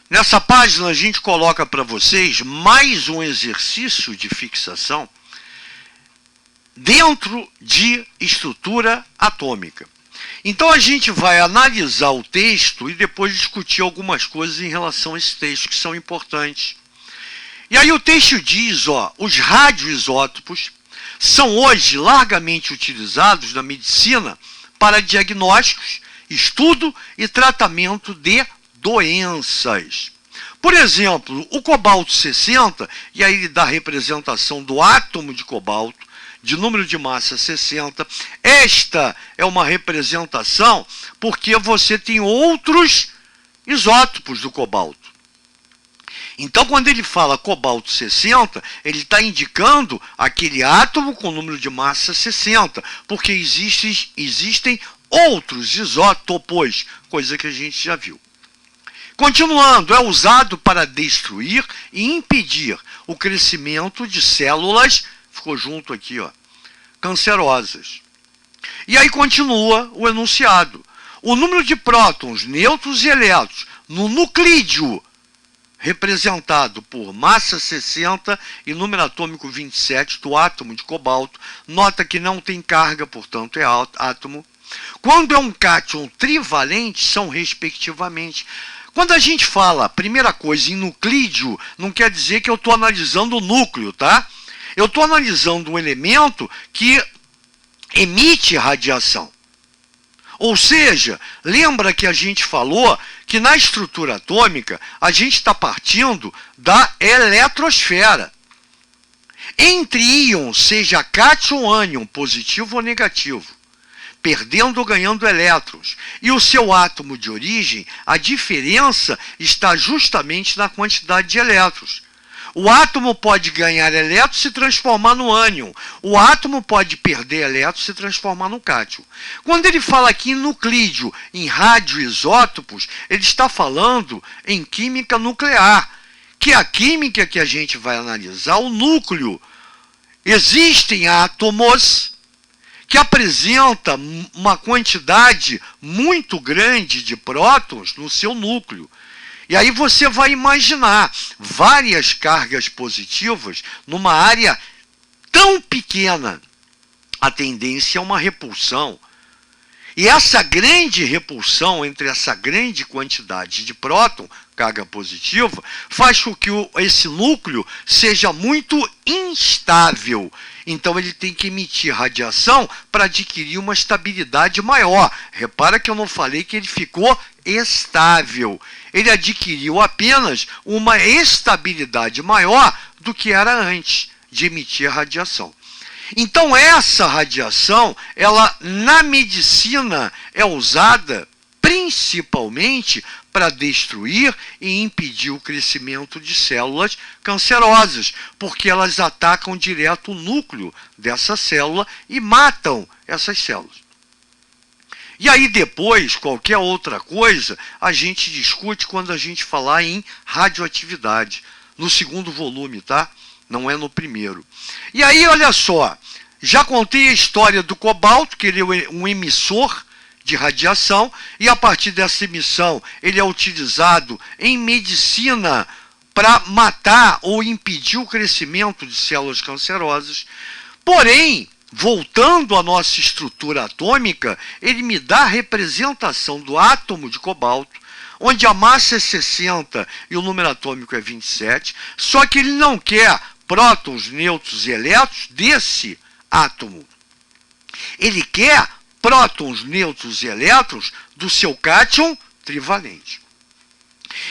Nessa página a gente coloca para vocês mais um exercício de fixação dentro de estrutura atômica. Então a gente vai analisar o texto e depois discutir algumas coisas em relação a esse texto que são importantes. E aí o texto diz, os radioisótopos são hoje largamente utilizados na medicina para diagnósticos, estudo e tratamento de doenças. Por exemplo, o cobalto 60, e aí ele dá a representação do átomo de cobalto, de número de massa 60. Esta é uma representação porque você tem outros isótopos do cobalto. Então, quando ele fala cobalto 60, ele está indicando aquele átomo com número de massa 60, porque existem outros isótopos, coisa que a gente já viu. Continuando, é usado para destruir e impedir o crescimento de células, ficou junto aqui, cancerosas. E aí continua o enunciado. O número de prótons, nêutrons e elétrons no nuclídeo, representado por massa 60 e número atômico 27 do átomo de cobalto, nota que não tem carga, portanto é átomo. Quando é um cátion trivalente, são respectivamente. Quando a gente fala, primeira coisa, em nuclídeo, não quer dizer que eu estou analisando o núcleo, tá? Eu estou analisando um elemento que emite radiação. Ou seja, lembra que a gente falou que na estrutura atômica a gente está partindo da eletrosfera. Entre íons, seja cátion ou ânion, positivo ou negativo, perdendo ou ganhando elétrons, e o seu átomo de origem, a diferença está justamente na quantidade de elétrons. O átomo pode ganhar elétrons e se transformar no ânion. O átomo pode perder elétrons e se transformar no cátion. Quando ele fala aqui em nuclídeo, em radioisótopos, ele está falando em química nuclear, que é a química que a gente vai analisar, o núcleo. Existem átomos que apresentam uma quantidade muito grande de prótons no seu núcleo. E aí você vai imaginar várias cargas positivas numa área tão pequena. A tendência é uma repulsão. E essa grande repulsão entre essa grande quantidade de próton, carga positiva, faz com que esse núcleo seja muito instável. Então ele tem que emitir radiação para adquirir uma estabilidade maior. Repara que eu não falei que ele ficou estável. Ele adquiriu apenas uma estabilidade maior do que era antes de emitir radiação. Então essa radiação, ela na medicina é usada principalmente para destruir e impedir o crescimento de células cancerosas, porque elas atacam direto o núcleo dessa célula e matam essas células. E aí depois, qualquer outra coisa, a gente discute quando a gente falar em radioatividade, no segundo volume, tá? Não é no primeiro. E aí, olha só, já contei a história do cobalto, que ele é um emissor de radiação, e a partir dessa emissão ele é utilizado em medicina para matar ou impedir o crescimento de células cancerosas. Porém, voltando à nossa estrutura atômica, ele me dá a representação do átomo de cobalto, onde a massa é 60 e o número atômico é 27, só que ele não quer prótons, nêutrons e elétrons desse átomo. Ele quer prótons, nêutrons e elétrons do seu cátion trivalente.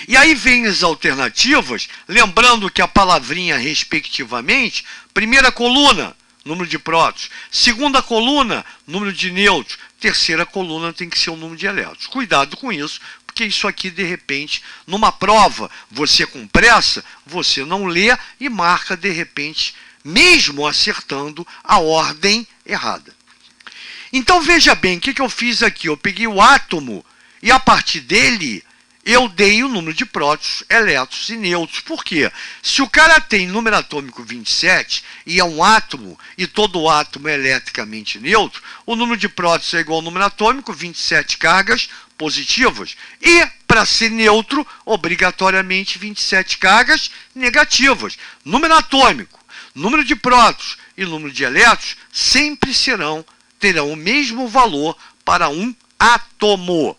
E aí vem as alternativas, lembrando que a palavrinha respectivamente, primeira coluna, número de prótons, segunda coluna, número de nêutrons, terceira coluna tem que ser o número de elétrons. Cuidado com isso, porque isso aqui, de repente, numa prova, você com pressa, você não lê e marca, de repente, mesmo acertando a ordem errada. Então, veja bem, o que eu fiz aqui? Eu peguei o átomo e, a partir dele, eu dei o número de prótons, elétrons e nêutrons. Por quê? Se o cara tem número atômico 27 e é um átomo, e todo átomo é eletricamente neutro, o número de prótons é igual ao número atômico, 27 cargas positivas. E, para para ser neutro, obrigatoriamente 27 cargas negativas. Número atômico, número de prótons e número de elétrons sempre terão o mesmo valor para um átomo.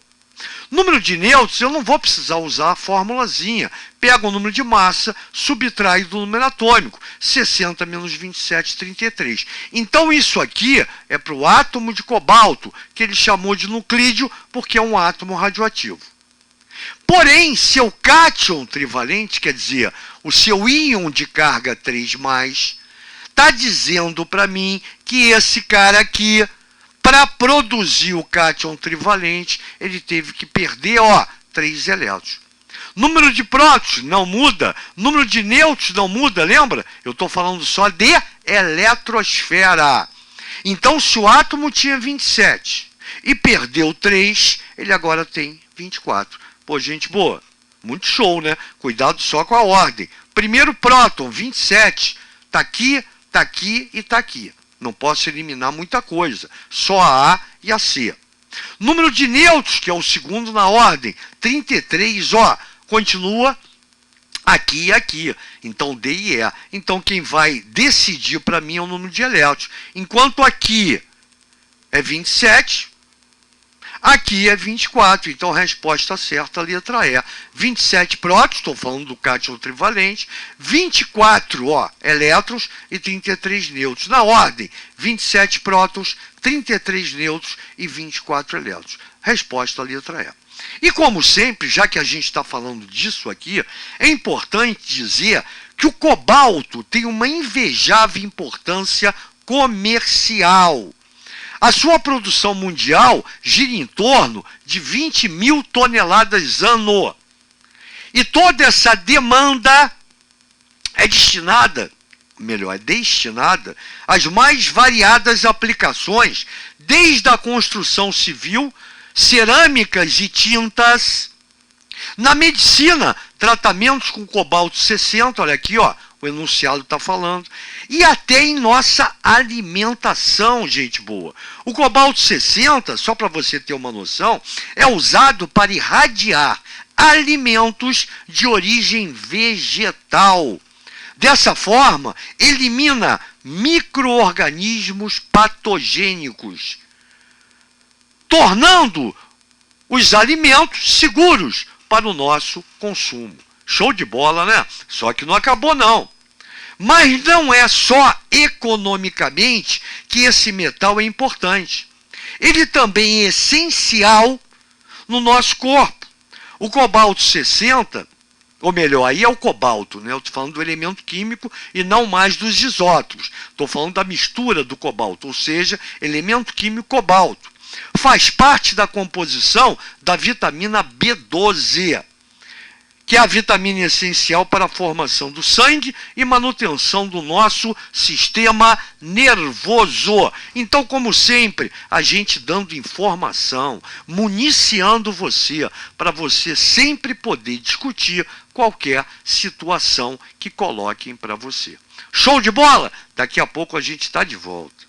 Número de nêutrons, eu não vou precisar usar a formulazinha. Pega o número de massa, subtrai do número atômico, 60 menos 27, 33. Então isso aqui é para o átomo de cobalto, que ele chamou de nuclídeo, porque é um átomo radioativo. Porém, seu cátion trivalente, quer dizer, o seu íon de carga 3+, está dizendo para mim que esse cara aqui, para produzir o cátion trivalente, ele teve que perder 3 elétrons. Número de prótons não muda, número de nêutrons não muda, lembra? Eu estou falando só de eletrosfera. Então, se o átomo tinha 27 e perdeu 3, ele agora tem 24. Pô, gente boa, muito show, né? Cuidado só com a ordem. Primeiro próton, 27, está aqui e está aqui. Não posso eliminar muita coisa, só a A e a C. Número de nêutrons, que é o segundo na ordem, 33, continua aqui e aqui. Então, D e E. Então, quem vai decidir para mim é o número de elétrons. Enquanto aqui é 27, aqui é 24. Então, a resposta certa, a letra E. 27 prótons, estou falando do cátion trivalente, 24 elétrons e 33 nêutrons. Na ordem, 27 prótons, 33 nêutrons e 24 elétrons. Resposta, a letra E. E como sempre, já que a gente está falando disso aqui, é importante dizer que o cobalto tem uma invejável importância comercial. A sua produção mundial gira em torno de 20 mil toneladas ano. E toda essa demanda é destinada às mais variadas aplicações, desde a construção civil, cerâmicas e tintas. Na medicina, tratamentos com cobalto 60, olha aqui, o enunciado está falando, e até em nossa alimentação, gente boa. O cobalto 60, só para você ter uma noção, é usado para irradiar alimentos de origem vegetal. Dessa forma, elimina micro-organismos patogênicos, tornando os alimentos seguros para o nosso consumo. Show de bola, né? Só que não acabou, não. Mas não é só economicamente que esse metal é importante. Ele também é essencial no nosso corpo. O cobalto 60, ou melhor, aí é o cobalto, né? Eu estou falando do elemento químico e não mais dos isótopos. Estou falando da mistura do cobalto, ou seja, elemento químico cobalto. Faz parte da composição da vitamina B12, que é a vitamina essencial para a formação do sangue e manutenção do nosso sistema nervoso. Então, como sempre, a gente dando informação, municiando você, para você sempre poder discutir qualquer situação que coloquem para você. Show de bola? Daqui a pouco a gente está de volta.